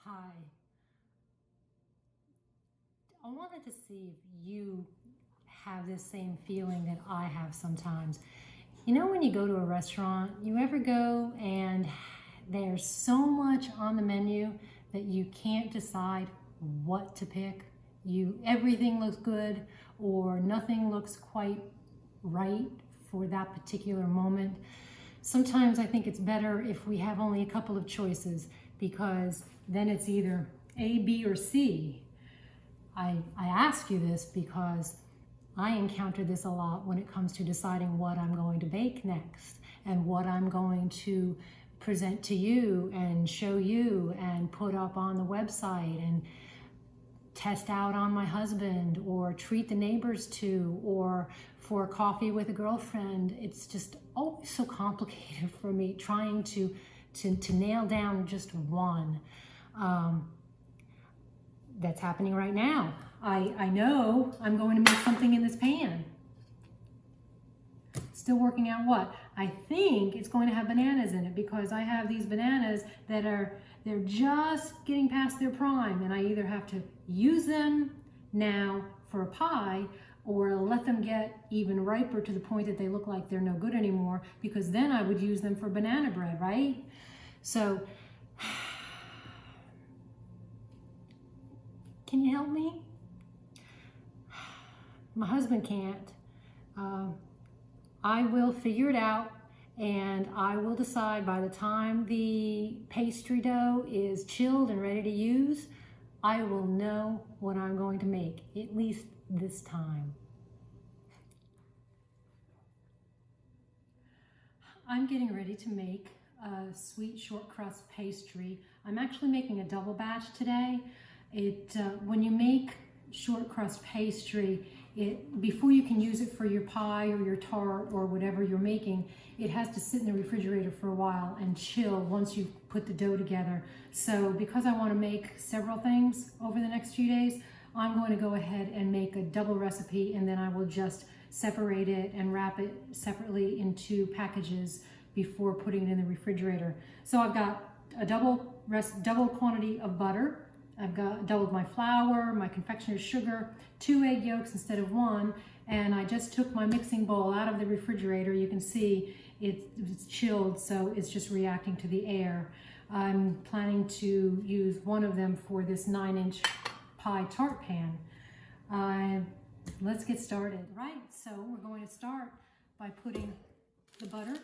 Hi. I wanted to see if you have this same feeling that I have sometimes. You know, when you go to a restaurant, you ever go and there's so much on the menu that you can't decide what to pick? Everything looks good or nothing looks quite right for that particular moment. Sometimes I think it's better if we have only a couple of choices, because then it's either A, B, or C. I ask you this because I encounter this a lot when it comes to deciding what I'm going to bake next and what I'm going to present to you and show you and put up on the website and test out on my husband or treat the neighbors to, or for coffee with a girlfriend. It's just always so complicated for me trying to nail down just one. That's happening right now. I know I'm going to make something in this pan. Still working out what? I think it's going to have bananas in it, because I have these bananas that they're just getting past their prime, and I either have to use them now for a pie or let them get even riper to the point that they look like they're no good anymore, because then I would use them for banana bread, right? So, can you help me? My husband can't. I will figure it out, and I will decide by the time the pastry dough is chilled and ready to use, I will know what I'm going to make, at least this time. I'm getting ready to make a sweet short crust pastry. I'm actually making a double batch today. When you make short crust pastry, before you can use it for your pie or your tart or whatever you're making, it has to sit in the refrigerator for a while and chill once you've put the dough together. So because I want to make several things over the next few days, I'm going to go ahead and make a double recipe, and then I will just separate it and wrap it separately into packages before putting it in the refrigerator. So I've got a double quantity of butter. I've doubled my flour, my confectioner's sugar, 2 egg yolks instead of 1, and I just took my mixing bowl out of the refrigerator. You can see it's chilled, so it's just reacting to the air. I'm planning to use one of them for this 9-inch pie tart pan. Let's get started. Right, so we're going to start by putting the butter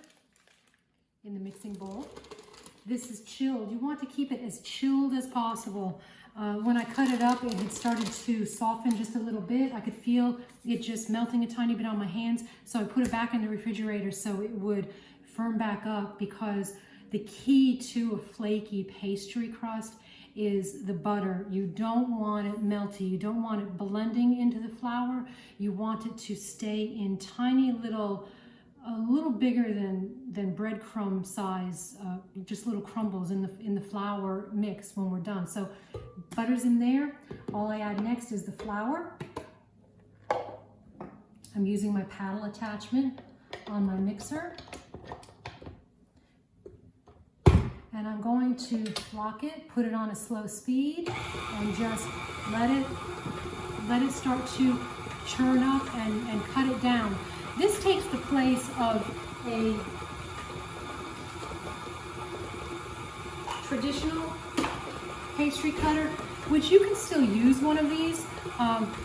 in the mixing bowl. This is chilled. You want to keep it as chilled as possible. When I cut it up, it had started to soften just a little bit. I could feel it just melting a tiny bit on my hands, so I put it back in the refrigerator so it would firm back up, because the key to a flaky pastry crust is the butter. You don't want it melty. You don't want it blending into the flour. You want it to stay in tiny little, a little bigger than breadcrumb size, just little crumbles in the flour mix when we're done. So butter's in there. All I add next is the flour. I'm using my paddle attachment on my mixer, and I'm going to lock it, put it on a slow speed, and just let it start to churn up and cut it down. This takes the place of a traditional pastry cutter, which you can still use one of these.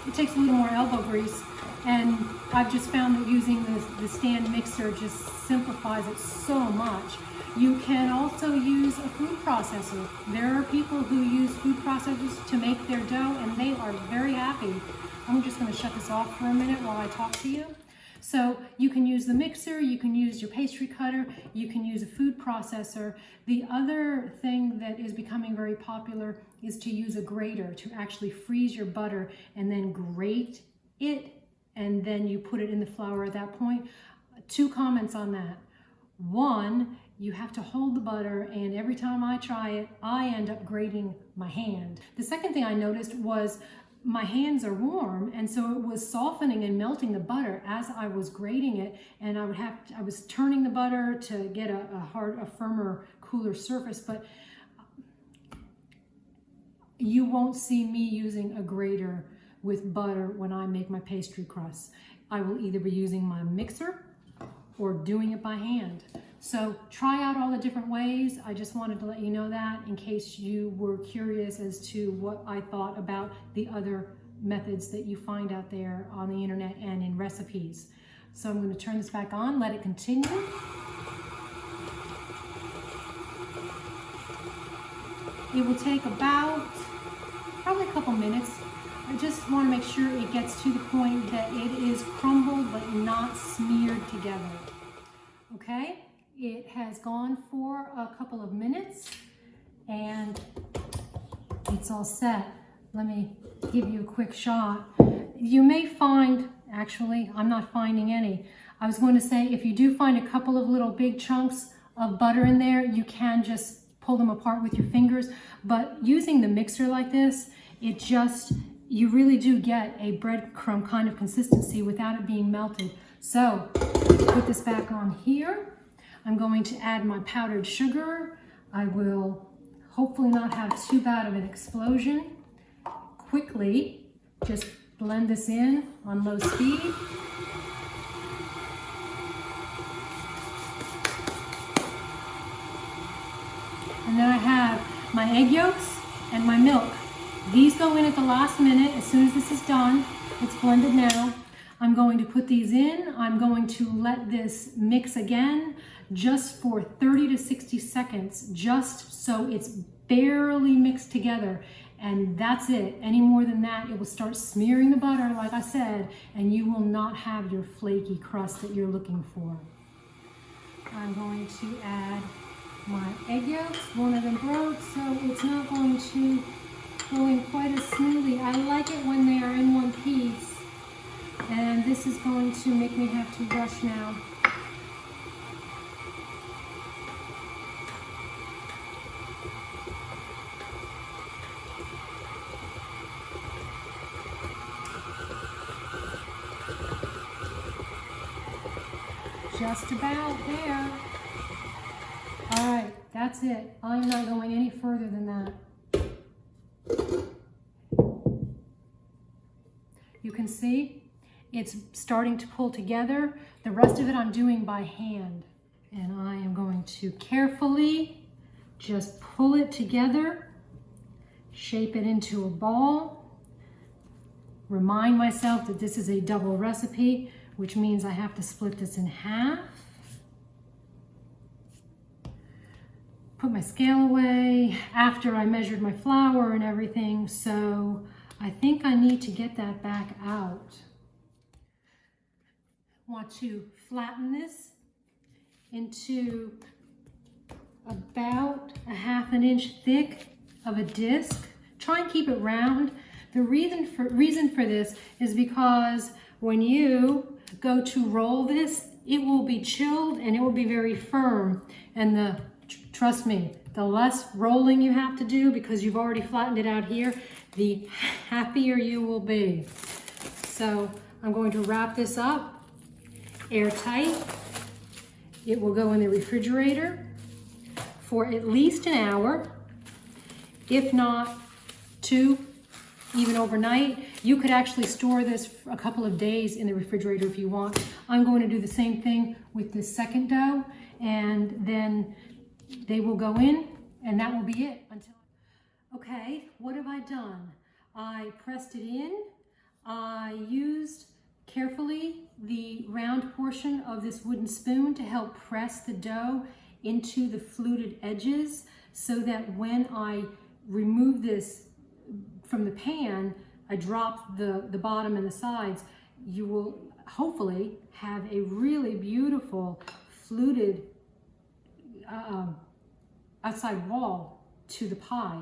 It takes a little more elbow grease, and I've just found that using the stand mixer just simplifies it so much. You can also use a food processor. There are people who use food processors to make their dough, and they are very happy. I'm just going to shut this off for a minute while I talk to you. So you can use the mixer, you can use your pastry cutter, you can use a food processor. The other thing that is becoming very popular is to use a grater, to actually freeze your butter and then grate it, and then you put it in the flour at that point. 2 comments on that. 1, you have to hold the butter, and every time I try it, I end up grating my hand. The second thing I noticed was my hands are warm, and so it was softening and melting the butter as I was grating it, and I was turning the butter to get a firmer, cooler surface. But you won't see me using a grater with butter when I make my pastry crusts. I will either be using my mixer or doing it by hand. So try out all the different ways. I just wanted to let you know that in case you were curious as to what I thought about the other methods that you find out there on the internet and in recipes. So I'm going to turn this back on, let it continue. It will take about probably a couple minutes. I just want to make sure it gets to the point that it is crumbled but not smeared together. Okay, it has gone for a couple of minutes and it's all set. Let me give you a quick shot. You may find, actually, I'm not finding any. I was going to say if you do find a couple of little big chunks of butter in there, you can just pull them apart with your fingers, but using the mixer like this, it just, you really do get a breadcrumb kind of consistency without it being melted. So, put this back on here. I'm going to add my powdered sugar. I will hopefully not have too bad of an explosion. Quickly, just blend this in on low speed. And then I have my egg yolks and my milk. These go in at the last minute. As soon as this is done, it's blended now. I'm going to put these in. I'm going to let this mix again just for 30 to 60 seconds, just so it's barely mixed together. And that's it. Any more than that, it will start smearing the butter, like I said, and you will not have your flaky crust that you're looking for. I'm going to add my egg yolks. One of them broke, so it's not going to go in quite as smoothly. I like it when they are in one piece. And this is going to make me have to rush now. Just about there. All right, that's it. I'm not going any further than that. You can see it's starting to pull together. The rest of it I'm doing by hand. And I am going to carefully just pull it together, shape it into a ball, remind myself that this is a double recipe, which means I have to split this in half. Put my scale away after I measured my flour and everything, so I think I need to get that back out. Want to flatten this into about a ½ inch thick of a disc. Try and keep it round. The reason for this is because when you go to roll this, it will be chilled and it will be very firm. And trust me, the less rolling you have to do, because you've already flattened it out here, the happier you will be. So I'm going to wrap this up airtight. It will go in the refrigerator for at least an hour, if not 2, even overnight. You could actually store this for a couple of days in the refrigerator if you want. I'm going to do the same thing with this second dough, and then they will go in, and that will be it. Okay, what have I done? I pressed it in. I used carefully the round portion of this wooden spoon to help press the dough into the fluted edges, so that when I remove this from the pan, I drop the bottom and the sides, you will hopefully have a really beautiful fluted outside wall to the pie.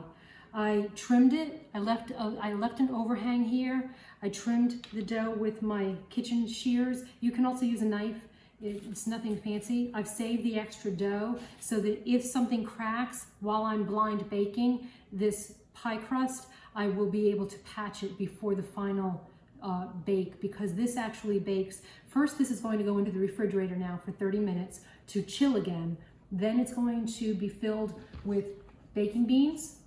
I trimmed it. I left an overhang here. I trimmed the dough with my kitchen shears. You can also use a knife. It's nothing fancy. I've saved the extra dough so that if something cracks while I'm blind baking this pie crust, I will be able to patch it before the final bake, because this actually bakes. First, this is going to go into the refrigerator now for 30 minutes to chill again. Then it's going to be filled with baking beans,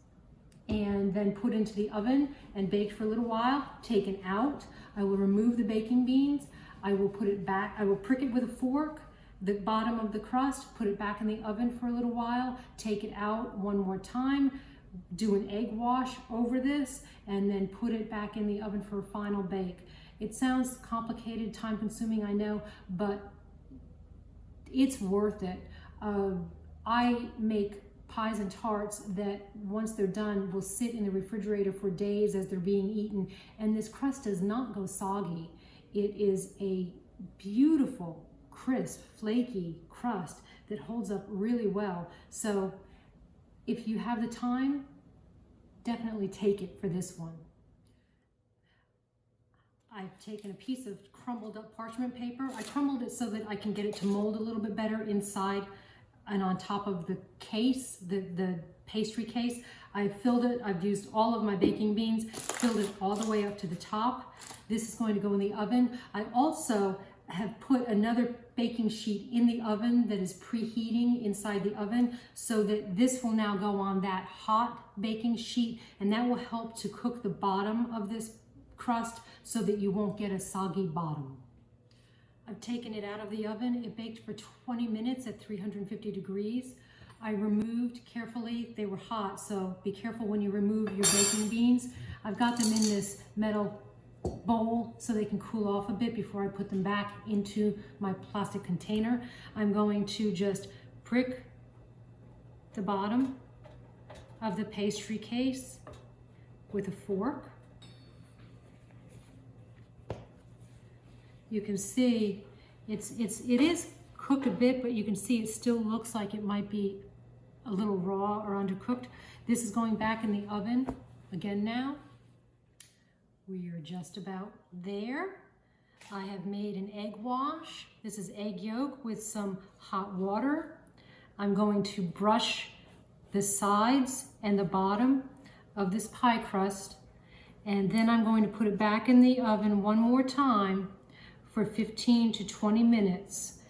and then put into the oven and baked for a little while, taken out. I will remove the baking beans. I will put it back, I will prick it with a fork, the bottom of the crust, put it back in the oven for a little while, take it out one more time, do an egg wash over this, and then put it back in the oven for a final bake. It sounds complicated, time consuming, I know, but it's worth it. I make pies and tarts that once they're done will sit in the refrigerator for days as they're being eaten, and this crust does not go soggy. It is a beautiful, crisp, flaky crust that holds up really well. So if you have the time, definitely take it for this one. I've taken a piece of crumbled up parchment paper. I crumbled it so that I can get it to mold a little bit better inside and on top of the case, the pastry case. I filled it, I've used all of my baking beans, filled it all the way up to the top. This is going to go in the oven. I also have put another baking sheet in the oven that is preheating inside the oven, so that this will now go on that hot baking sheet, and that will help to cook the bottom of this crust so that you won't get a soggy bottom. I've taken it out of the oven. It baked for 20 minutes at 350 degrees. I removed carefully, they were hot, so be careful when you remove your baking beans. I've got them in this metal bowl so they can cool off a bit before I put them back into my plastic container. I'm going to just prick the bottom of the pastry case with a fork. You can see it is cooked a bit, but you can see it still looks like it might be a little raw or undercooked. This is going back in the oven again now. We are just about there. I have made an egg wash. This is egg yolk with some hot water. I'm going to brush the sides and the bottom of this pie crust, and then I'm going to put it back in the oven one more time for 15 to 20 minutes.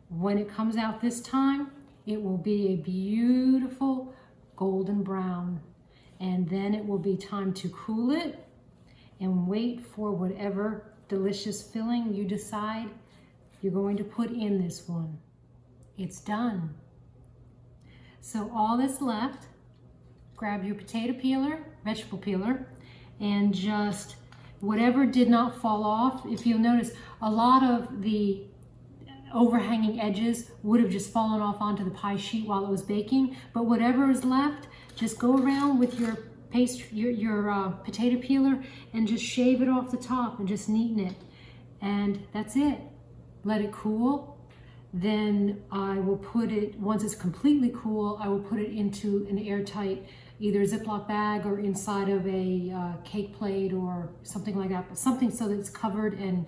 When it comes out this time, it will be a beautiful golden brown, and then it will be time to cool it and wait for whatever delicious filling you decide you're going to put in this one. It's done. So all that's left, grab your potato peeler, vegetable peeler, and just whatever did not fall off. If you'll notice, a lot of the overhanging edges would have just fallen off onto the pie sheet while it was baking, but whatever is left, just go around with your potato peeler and just shave it off the top and just neaten it. And that's it. Let it cool. Then I will put it, once it's completely cool, I will put it into an airtight, either Ziploc bag or inside of a cake plate or something like that, but something so that it's covered and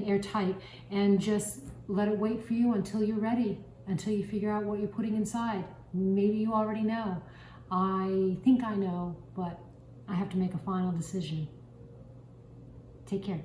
airtight, and just let it wait for you until you're ready, until you figure out what you're putting inside. Maybe you already know. I think I know, but I have to make a final decision. Take care.